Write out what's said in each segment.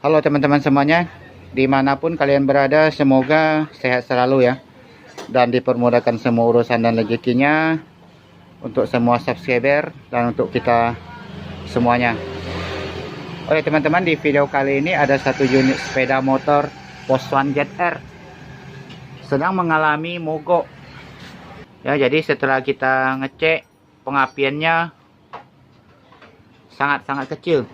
Halo teman-teman semuanya, dimanapun kalian berada, semoga sehat selalu ya, dan dipermudahkan semua urusan dan rezekinya untuk semua subscriber dan untuk kita semuanya. Oke teman-teman, di video kali ini ada satu unit sepeda motor Poswan ZR sedang mengalami mogok ya. Jadi setelah kita ngecek, pengapiannya sangat-sangat kecil.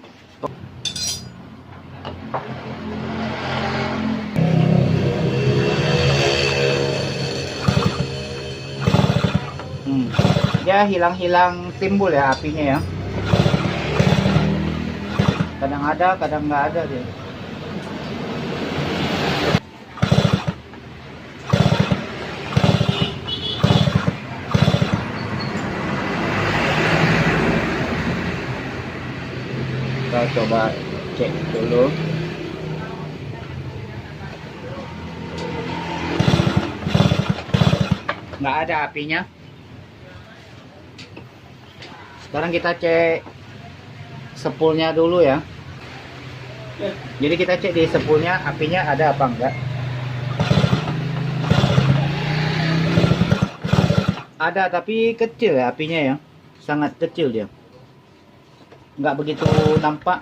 Dia hilang-hilang timbul ya apinya ya. Kadang ada, kadang nggak ada dia. Kita coba cek dulu. Nggak ada apinya. Sekarang kita cek spoolnya dulu ya. Jadi kita cek di spoolnya apinya ada apa enggak. Ada tapi kecil ya apinya ya. Sangat kecil dia. Nggak begitu nampak.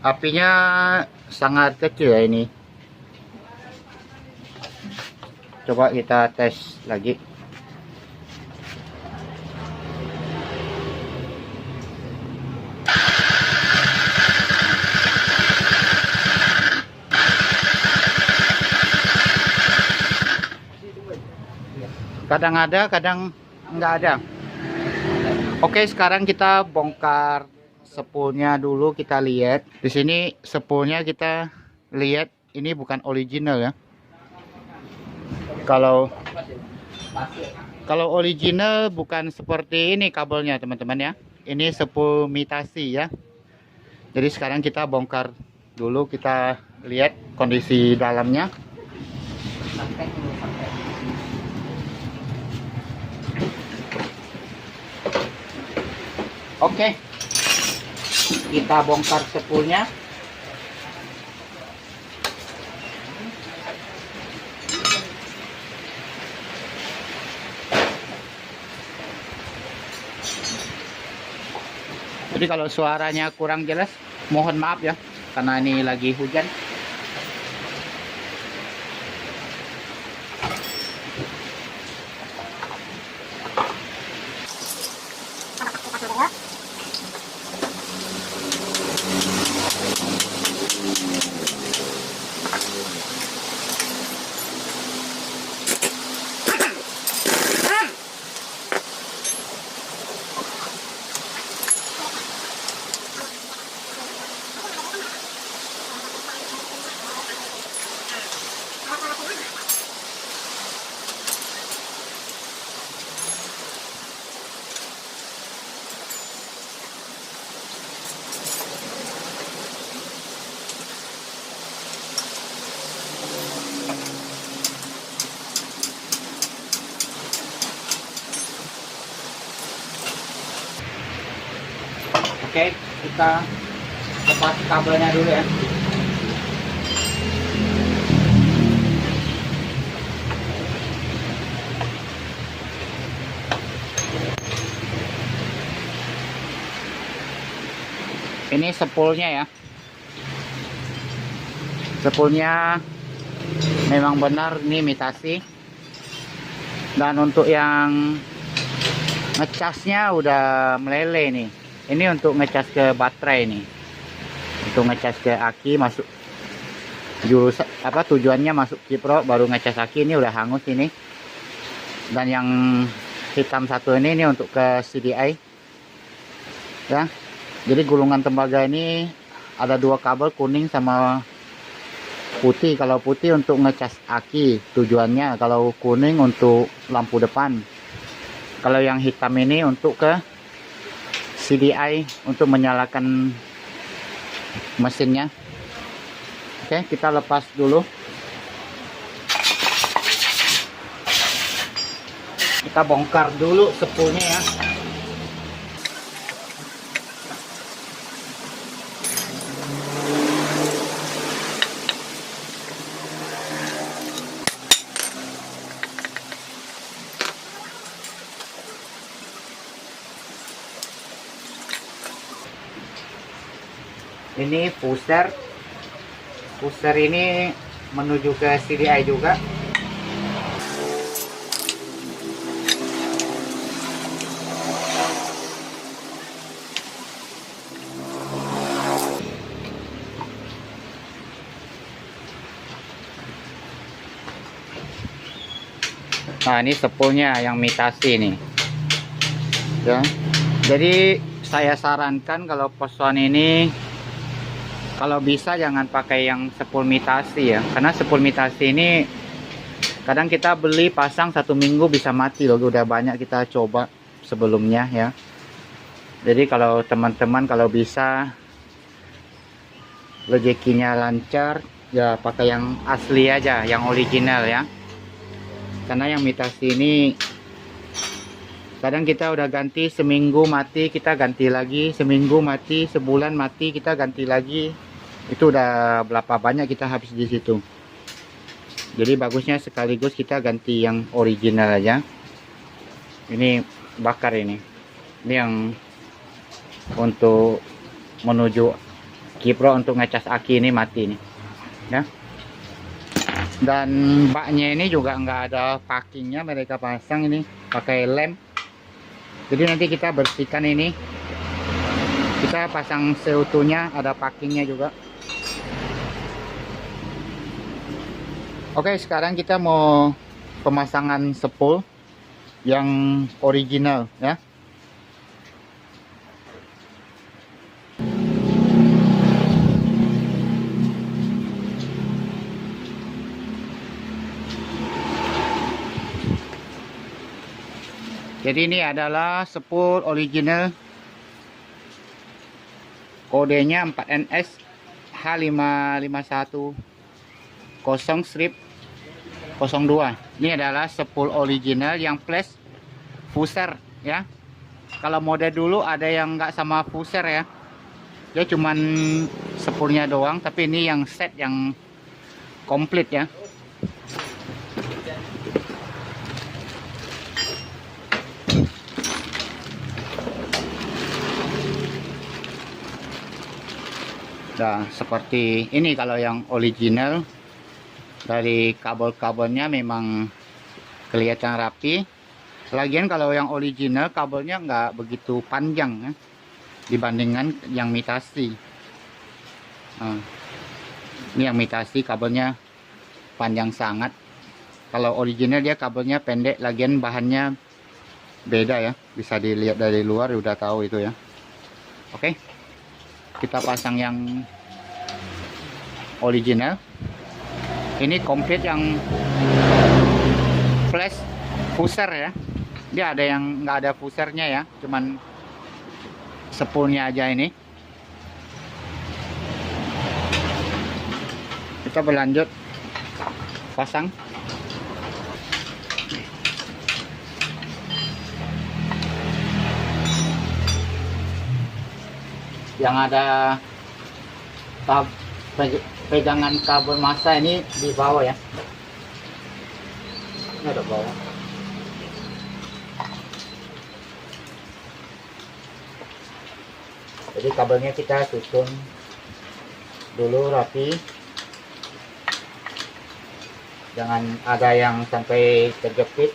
Apinya sangat kecil ya ini. Coba kita tes lagi. Kadang ada, kadang nggak ada. Oke, sekarang kita bongkar spoolnya dulu, kita lihat. Di sini spoolnya kita lihat ini bukan original ya. Kalau original bukan seperti ini kabelnya teman-teman ya. Ini spool imitasi ya. Jadi sekarang kita bongkar dulu, kita lihat kondisi dalamnya. Oke, kita bongkar spoolnya. Jadi kalau suaranya kurang jelas, mohon maaf ya, karena ini lagi hujan. Oke, kita lepas kabelnya dulu ya. Ini spoolnya ya. Spoolnya memang benar ini imitasi. Dan untuk yang ngecasnya udah meleleh nih. Ini untuk ngecas ke baterai nih. Untuk ngecas ke aki, masuk jurusan apa tujuannya masuk kipro, baru ngecas aki, ini udah hangus ini. Dan yang hitam satu ini untuk ke CDI. Ya. Jadi gulungan tembaga ini ada dua kabel, kuning sama putih. Kalau putih untuk ngecas aki tujuannya, kalau kuning untuk lampu depan. Kalau yang hitam ini untuk ke CDI untuk menyalakan mesinnya. Oke, kita lepas dulu. Kita bongkar dulu spoolnya ya. Ini pusher ini menuju ke CDI juga. Nah, ini spoolnya yang mitasi nih ya. Jadi saya sarankan kalau Poswan ini kalau bisa jangan pakai yang spool mitasi ya, karena spool mitasi ini kadang kita beli pasang 1 minggu bisa mati loh. Udah banyak kita coba sebelumnya ya. Jadi kalau teman-teman kalau bisa rezekinya lancar ya pakai yang asli aja, yang original ya. Karena yang mitasi ini kadang kita udah ganti seminggu mati, kita ganti lagi, seminggu mati, sebulan mati, kita ganti lagi. Itu udah berapa banyak kita habis di situ. Jadi bagusnya sekaligus kita ganti yang original aja. Ini bakar ini. Ini yang untuk menuju kipro untuk ngecas aki ini mati nih. Ya. Dan baknya ini juga nggak ada packingnya, mereka pasang ini pakai lem. Jadi nanti kita bersihkan ini, kita pasang seutuhnya, ada packingnya juga. Oke, sekarang kita mau pemasangan spool yang original ya. Jadi ini adalah spool original, kodenya 4NS H551 0/02. Ini adalah spool original yang plus fuser ya. Kalau model dulu ada yang nggak sama fuser ya, dia cuman spoolnya doang, tapi ini yang set yang komplit ya. Nah, seperti ini kalau yang original. Dari kabel-kabelnya memang kelihatan rapi. Lagian kalau yang original kabelnya nggak begitu panjang ya, dibandingkan yang mitasi. Nah, ini yang mitasi kabelnya panjang sangat. Kalau original dia kabelnya pendek. Lagian bahannya beda ya, bisa dilihat dari luar udah tahu itu ya. Oke, kita pasang yang original. Ini komplit yang flash fuser ya. Dia ada yang nggak ada fusernya ya, cuman spoolnya aja ini. Kita berlanjut pasang. Yang ada pegangan kabel massa ini di bawah ya. Ini ada bawah. Jadi kabelnya kita susun dulu rapi. Jangan ada yang sampai terjepit.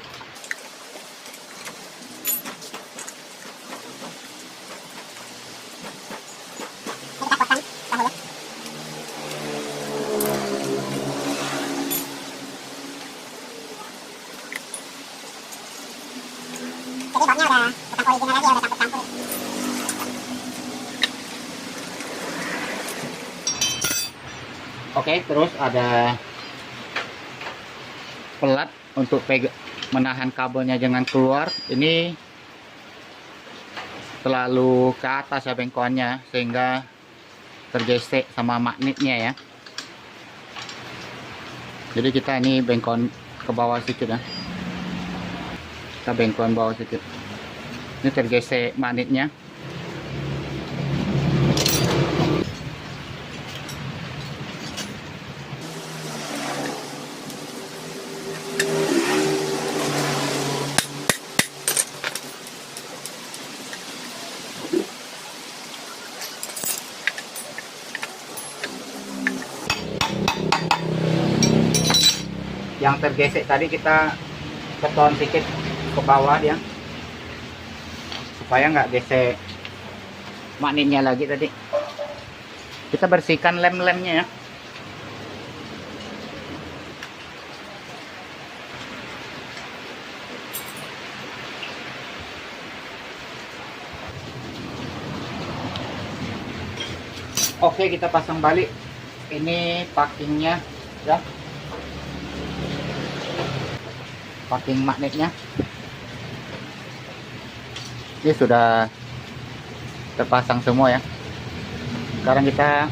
Oke, terus ada pelat untuk menahan kabelnya jangan keluar. Ini terlalu ke atas ya bengkoannya, sehingga tergesek sama magnetnya ya. Jadi kita ini bengkoan ke bawah sedikit ya, kita bengkoan bawah sedikit, ini tergesek magnetnya. Yang tergesek tadi kita keton sedikit ke bawah dia, supaya nggak gesek magnetnya lagi. Tadi kita bersihkan lem-lemnya ya. Oke, kita pasang balik ini packingnya ya, packing magnetnya ini sudah terpasang semua ya. Sekarang kita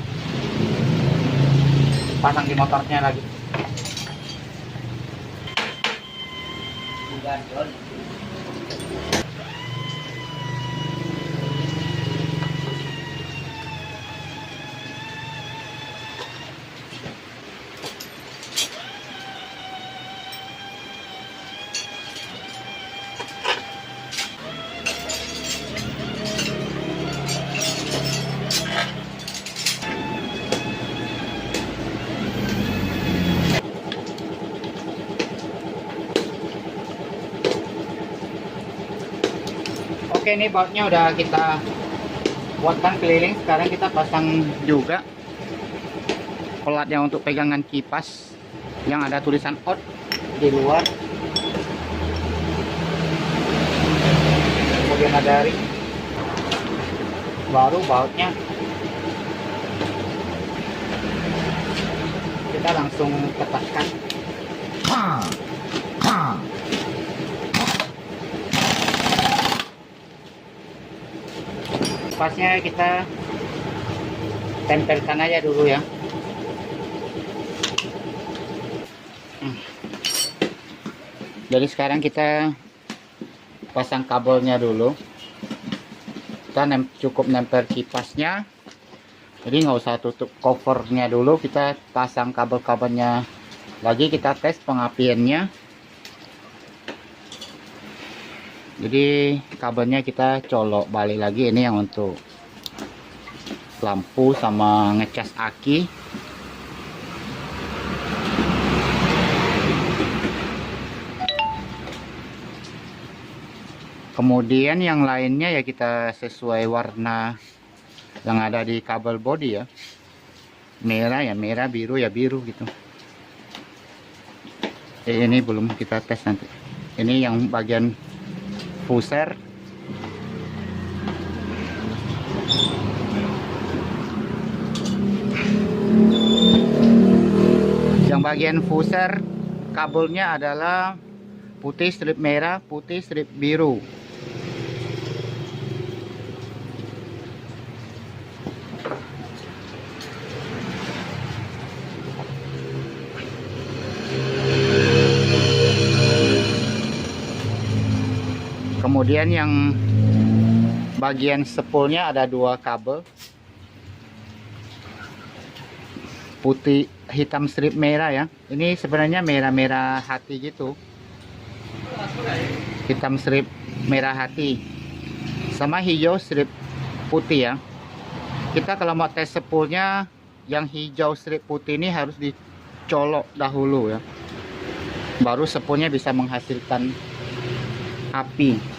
pasang di motornya lagi. Oke, ini bautnya udah kita buatkan keliling. Sekarang kita pasang juga pelatnya untuk pegangan kipas yang ada tulisan out di luar. Kemudian ada ring, baru bautnya. Kita langsung ketaskan. Pasnya kita tempelkan aja dulu ya. Jadi sekarang kita pasang kabelnya dulu. Kita cukup nempel kipasnya, jadi nggak usah tutup covernya dulu. Kita pasang kabel-kabelnya lagi, kita tes pengapiannya. Jadi kabelnya kita colok balik lagi. Ini yang untuk lampu sama ngecas aki. Kemudian yang lainnya ya kita sesuai warna yang ada di kabel body ya. Merah ya merah, biru ya biru gitu. Ini belum kita tes nanti. Ini yang bagian pusher. Yang bagian pusher kabelnya adalah putih strip merah, putih strip biru. Kemudian yang bagian spoolnya ada dua kabel, putih hitam strip merah ya. Ini sebenarnya merah-merah hati gitu, hitam strip merah hati, sama hijau strip putih ya. Kita kalau mau tes spoolnya, yang hijau strip putih ini harus dicolok dahulu ya, baru spoolnya bisa menghasilkan api.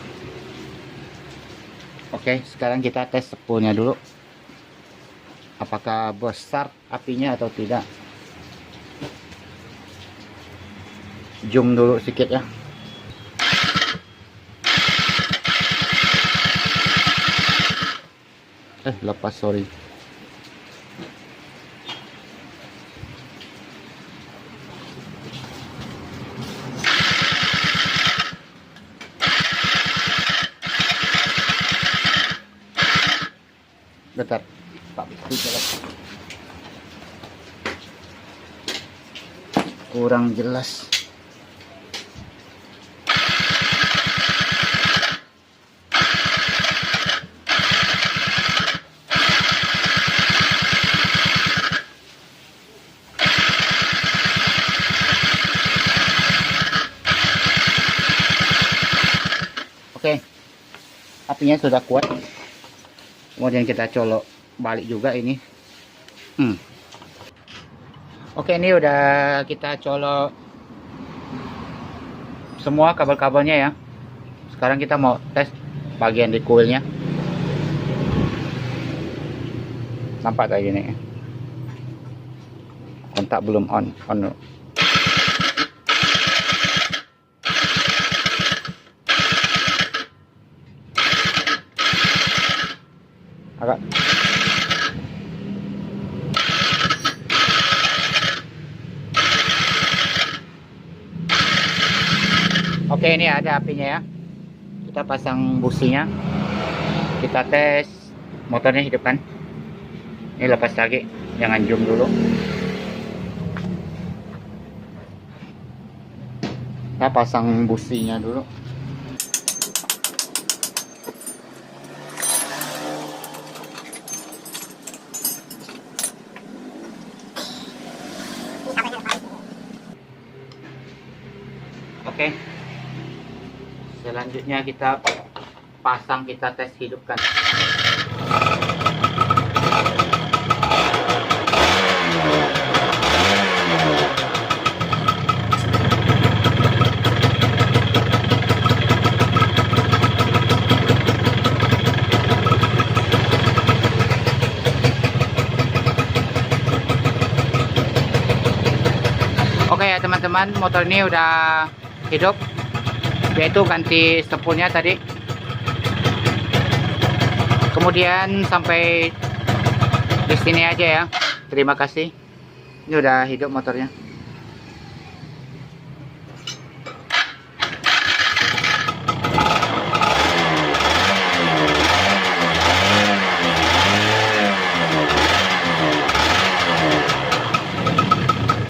Oke, sekarang kita tes spoolnya dulu, apakah besar apinya atau tidak. Zoom dulu sedikit ya. Lepas, sorry. Bentar, Pak. Kurang jelas. Oke, apinya sudah kuat. Kemudian kita colok balik juga ini. Oke, ini udah kita colok semua kabel-kabelnya ya. Sekarang kita mau tes bagian di coilnya. Nampak kayak gini. Kontak belum on. Agak. Oke, ini ada apinya ya. Kita pasang businya. Kita tes motornya hidupkan. Ini lepas lagi, jangan zoom dulu. Kita pasang businya dulu. Oke. Selanjutnya kita pasang, kita tes hidupkan. Oke ya teman-teman, motor ini udah hidup. Yaitu ganti sepulnya tadi. Kemudian sampai di sini aja ya. Terima kasih. Ini udah hidup motornya.